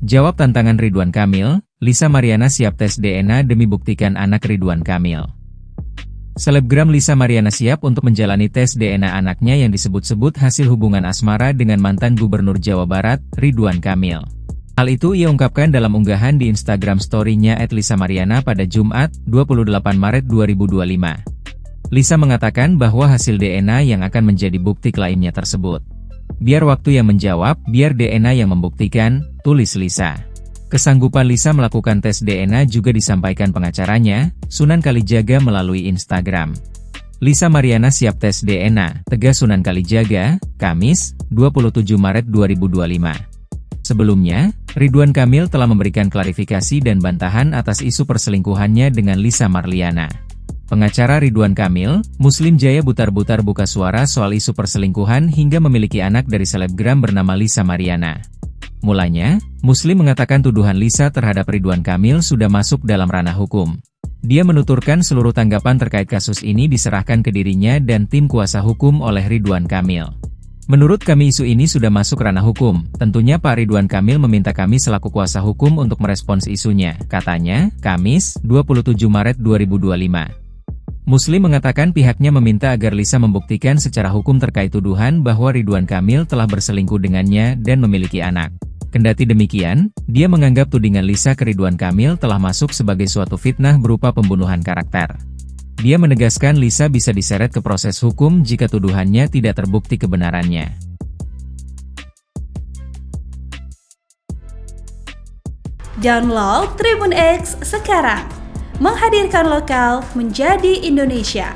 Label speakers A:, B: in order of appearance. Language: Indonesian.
A: Jawab tantangan Ridwan Kamil, Lisa Mariana siap tes DNA demi buktikan anak Ridwan Kamil. Selebgram Lisa Mariana siap untuk menjalani tes DNA anaknya yang disebut-sebut hasil hubungan asmara dengan mantan Gubernur Jawa Barat, Ridwan Kamil. Hal itu ia ungkapkan dalam unggahan di Instagram story-nya @LisaMariana pada Jumat, 28 Maret 2025. Lisa mengatakan bahwa hasil DNA yang akan menjadi bukti klaimnya tersebut. Biar waktu yang menjawab, biar DNA yang membuktikan, tulis Lisa. Kesanggupan Lisa melakukan tes DNA juga disampaikan pengacaranya, Sunan Kalijaga melalui Instagram. Lisa Mariana siap tes DNA, tegas Sunan Kalijaga, Kamis, 27 Maret 2025. Sebelumnya, Ridwan Kamil telah memberikan klarifikasi dan bantahan atas isu perselingkuhannya dengan Lisa Marliana. Pengacara Ridwan Kamil, Muslim Jaya butar-butar buka suara soal isu perselingkuhan hingga memiliki anak dari selebgram bernama Lisa Mariana. Mulanya, Muslim mengatakan tuduhan Lisa terhadap Ridwan Kamil sudah masuk dalam ranah hukum. Dia menuturkan seluruh tanggapan terkait kasus ini diserahkan ke dirinya dan tim kuasa hukum oleh Ridwan Kamil. Menurut kami isu ini sudah masuk ranah hukum, tentunya Pak Ridwan Kamil meminta kami selaku kuasa hukum untuk merespons isunya, katanya, Kamis, 27 Maret 2025. Muslim mengatakan pihaknya meminta agar Lisa membuktikan secara hukum terkait tuduhan bahwa Ridwan Kamil telah berselingkuh dengannya dan memiliki anak. Kendati demikian, dia menganggap tudingan Lisa ke Ridwan Kamil telah masuk sebagai suatu fitnah berupa pembunuhan karakter. Dia menegaskan Lisa bisa diseret ke proses hukum jika tuduhannya tidak terbukti kebenarannya.
B: Download Tribun X sekarang, menghadirkan lokal menjadi Indonesia.